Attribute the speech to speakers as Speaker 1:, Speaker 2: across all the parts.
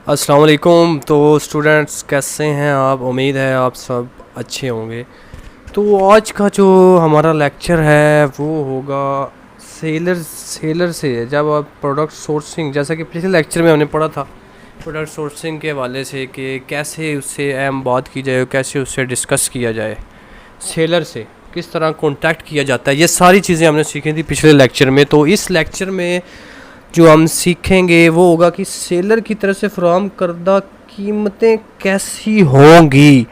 Speaker 1: अस्सलाम वालेकुम। तो स्टूडेंट्स कैसे हैं आप? उम्मीद है आप सब अच्छे होंगे। तो आज का जो हमारा लेक्चर है वो होगा सेलर से। जब आप प्रोडक्ट सोर्सिंग, जैसा कि पिछले लेक्चर में हमने पढ़ा था प्रोडक्ट सोर्सिंग के हवाले से कि कैसे उससे अहम बात की जाए, कैसे उससे डिस्कस किया जाए, सेलर से किस तरह कांटेक्ट किया जाता है, ये सारी चीज़ें हमने सीखी थी पिछले लेक्चर में। तो इस लेक्चर में जो हम सीखेंगे वो होगा कि सेलर की तरफ से फराहम करदा कीमतें कैसी होंगी।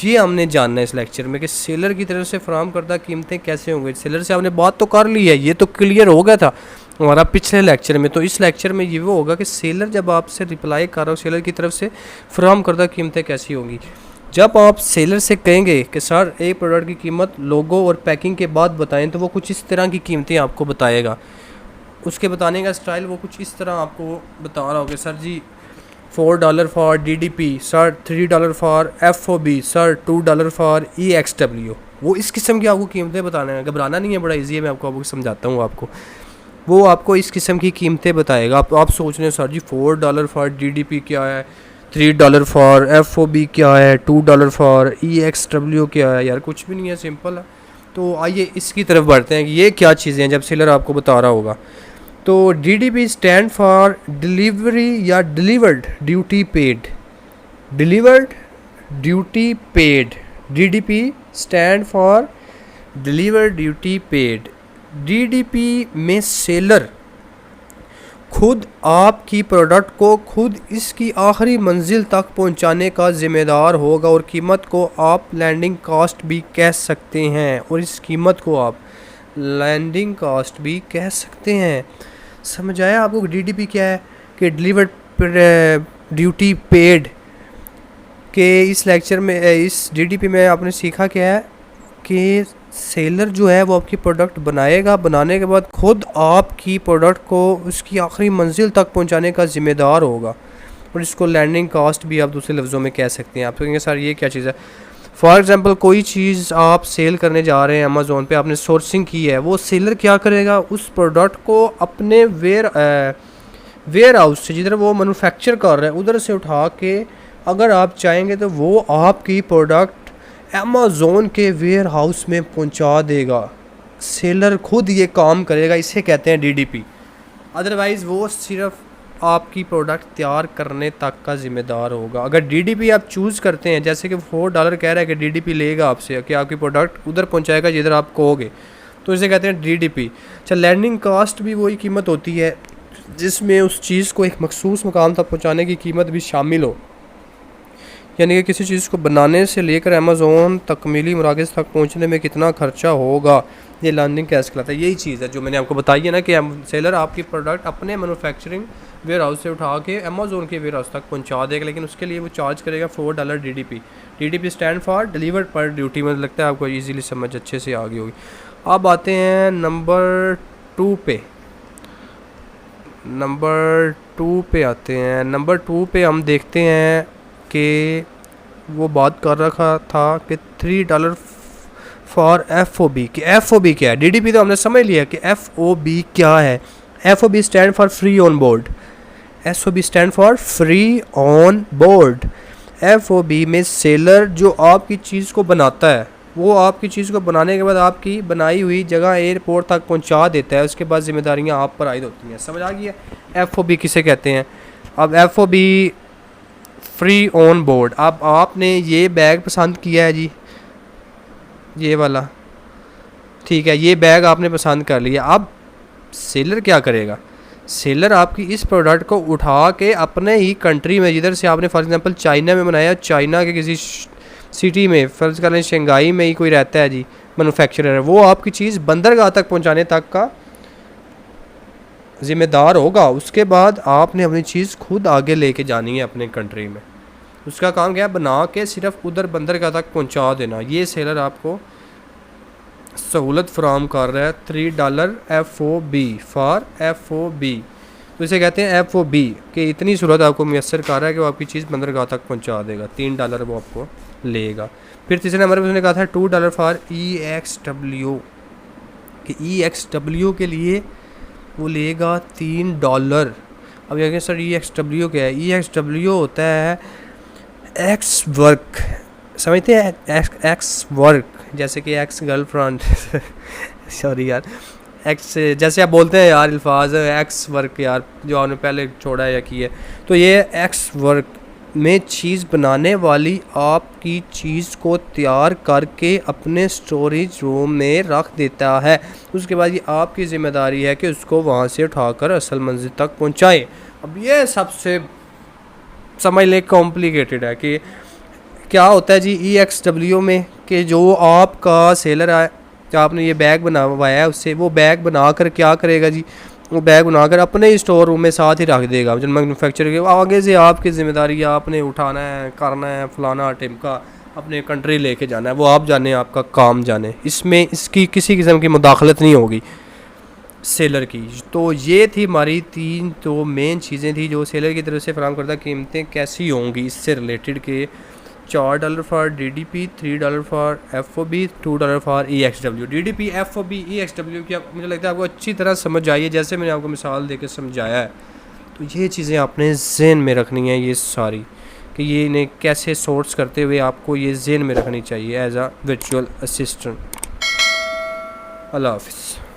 Speaker 1: ये हमने जानना है इस लेक्चर में कि सेलर की तरफ से फराहम करदा कीमतें कैसे होंगी। सेलर से हमने बात तो कर ली है, ये तो क्लियर हो गया था हमारा पिछले लेक्चर में। तो इस लेक्चर में ये वो होगा कि सेलर जब आपसे रिप्लाई कर रहा हो, सेलर की तरफ से फराहम करदा कीमतें कैसी होंगी। जब आप सेलर से कहेंगे कि सर एक प्रोडक्ट की कीमत लोगो और पैकिंग के बाद बताएं, तो वो कुछ इस तरह की कीमतें आपको बताएगा। उसके बताने का स्टाइल वो कुछ इस तरह आपको बता रहा होगा, sir ji $4 for DDP, sir $3 for FOB, sir $2 for EXW। वो इस किस्म की आपको कीमतें बताना है। घबराना नहीं है, बड़ा इजी है, मैं आपको समझाता हूँ। वो आपको इस किस्म की कीमतें बताएगा। आप सोच रहे हैं सर जी $4 फॉर DDP क्या है, $3 फॉर FOB क्या है, $2 फॉर EXW क्या है। यार कुछ भी नहीं है, सिंपल है। तो आइए इसकी तरफ बढ़ते हैं कि ये क्या चीज़ें हैं जब सेलर आपको बता रहा होगा। तो DDP स्टैंड फॉर डिलीवरी या delivered duty paid. Delivered duty paid, DDP stand for delivered duty paid. DDP में सेलर खुद आपकी प्रोडक्ट को खुद इसकी आखिरी मंजिल तक पहुंचाने का ज़िम्मेदार होगा, और कीमत को आप लैंडिंग कॉस्ट भी कह सकते हैं। और इस कीमत को आप लैंडिंग कॉस्ट भी कह सकते हैं। समझ आया आपको DDP क्या है? कि डिलीवर्ड ड्यूटी पेड के इस लेक्चर में, इस DDP में आपने सीखा क्या है कि सेलर जो है वो आपकी प्रोडक्ट बनाएगा, बनाने के बाद खुद आपकी प्रोडक्ट को उसकी आखिरी मंजिल तक पहुंचाने का ज़िम्मेदार होगा। और इसको लैंडिंग कॉस्ट भी आप दूसरे लफ्ज़ों में कह सकते हैं। आप कहेंगे सर ये क्या चीज़ है? फॉर एग्ज़ाम्पल कोई चीज़ आप सेल करने जा रहे हैं अमेज़ोन पे, आपने सोर्सिंग की है, वो सेलर क्या करेगा, उस प्रोडक्ट को अपने वेयर हाउस से जिधर वो मैन्युफैक्चर कर रहे हैं उधर से उठा के, अगर आप चाहेंगे तो वो आपकी प्रोडक्ट अमेज़ोन के वेयर हाउस में पहुंचा देगा। सेलर खुद ये काम करेगा, इसे कहते हैं DDP। अदरवाइज़ वो सिर्फ आपकी प्रोडक्ट तैयार करने तक का ज़िम्मेदार होगा। अगर DDP आप चूज़ करते हैं, जैसे कि $4 कह रहा है कि DDP लेगा आपसे कि आपकी प्रोडक्ट उधर पहुंचाएगा जिधर आप कहोगे, तो इसे कहते हैं DDP। अच्छा, लैंडिंग कॉस्ट भी वही कीमत होती है जिसमें उस चीज़ को एक मखसूस मुकाम तक पहुंचाने की कीमत भी शामिल हो। यानी कि किसी चीज़ को बनाने से लेकर अमेज़ोन तकमीली मराकज़ तक पहुंचने में कितना खर्चा होगा, ये लैंडिंग कॉस्ट कहलाता है। यही चीज़ है जो मैंने आपको बताई है ना कि सेलर आपकी प्रोडक्ट अपने मैन्युफैक्चरिंग वेयर हाउस से उठा के अमेज़ोन के वेयर हाउस तक पहुंचा देगा, लेकिन उसके लिए वो चार्ज करेगा $4 DDP। DDP stand for delivered पर ड्यूटी। मुझे लगता है आपको ईजीली समझ अच्छे से आ गई होगी। अब आते हैं नंबर 2 पे। नंबर 2 पे आते हैं। नंबर 2 पे हम देखते हैं कि वो बात कर रखा था कि $3 फॉर FOB। कि FOB क्या है? DDP तो हमने समझ लिया कि FOB क्या है। FOB stand for free on board. FOB stand for free on board. FOB में सेलर जो आपकी चीज़ को बनाता है, वो आपकी चीज़ को बनाने के बाद आपकी बनाई हुई जगह एयरपोर्ट तक पहुंचा देता है। उसके बाद जिम्मेदारियां आप पर आयद होती हैं। समझ आ गई है FOB किसे कहते हैं? अब FOB फ्री ऑन बोर्ड। अब आपने ये बैग पसंद किया है जी, ये वाला, ठीक है, ये बैग आपने पसंद कर लिया। अब सेलर क्या करेगा? सेलर आपकी इस प्रोडक्ट को उठा के अपने ही कंट्री में, जिधर से आपने फॉर एग्जांपल चाइना में बनाया, चाइना के किसी सिटी में, फ़र्ज़ कर लें शंघाई में ही कोई रहता है जी मैन्युफैक्चरर है, वो आपकी चीज़ बंदरगाह तक पहुंचाने तक का ज़िम्मेदार होगा। उसके बाद आपने अपनी चीज़ खुद आगे लेके जानी है अपने कंट्री में। उसका काम क्या है? बना के सिर्फ उधर बंदरगाह तक पहुंचा देना। ये सेलर आपको सहूलत फराहम कर रहा है। $3 FOB फॉर FOB। तो इसे कहते हैं FOB कि इतनी सहूलत आपको मैसर कर रहा है कि वो आपकी चीज़ बंदरगाह तक पहुंचा देगा। $3 वो आपको लेगा। फिर तीसरे नंबर पर उसने कहा था $2 फॉर EXW। कि EXW के लिए वो लेगा $3। अब ये सर EXW क्या है? EXW होता है एक्स वर्क, समझते हैं? एक्स वर्क, जैसे कि एक्स गर्लफ्रेंड सॉरी यार, एक्स जैसे आप बोलते हैं यार अल्फाज एक्स वर्क यार, जो आपने पहले छोड़ा या की है, तो ये एक्स वर्क में चीज़ बनाने वाली आपकी चीज़ को तैयार करके अपने स्टोरेज रूम में रख देता है। उसके बाद ये आपकी ज़िम्मेदारी है कि उसको वहाँ से उठाकर असल मंजिल तक पहुँचाए। अब ये सबसे समझ लें कॉम्प्लिकेटेड है कि क्या होता है जी EXW में, कि जो आपका सेलर है, जो आपने ये बैग बनवाया है उससे, वो बैग बनाकर क्या करेगा जी, वो बैग बनाकर अपने ही स्टोर रूम में साथ ही रख देगा। जो मैन्युफैक्चर के आगे से आपकी ज़िम्मेदारी है, आपने उठाना है, करना है, फलाना टिमका, अपने कंट्री लेके जाना है, वो आप जाने, आपका काम जाने, इसमें इसकी किसी किस्म की मुदाखलत नहीं होगी सेलर की। तो ये थी हमारी 3 तो मेन चीज़ें थी जो सेलर की तरफ से फराहम करदा कीमतें कैसी होंगी इससे रिलेटेड के $4 for DDP, $3 for FOB, $2 for EXW। DDP, FOB, EXW की मुझे लगता है आपको अच्छी तरह समझ आई है, जैसे मैंने आपको मिसाल देकर समझाया है। तो ये चीज़ें आपने ज़हन में रखनी है ये सारी, कि ये इन्हें कैसे सोर्स करते हुए आपको ये ज़हन में रखनी चाहिए एज आ वर्चुअल असिस्टेंट। अल्लाह हाफ़िज़।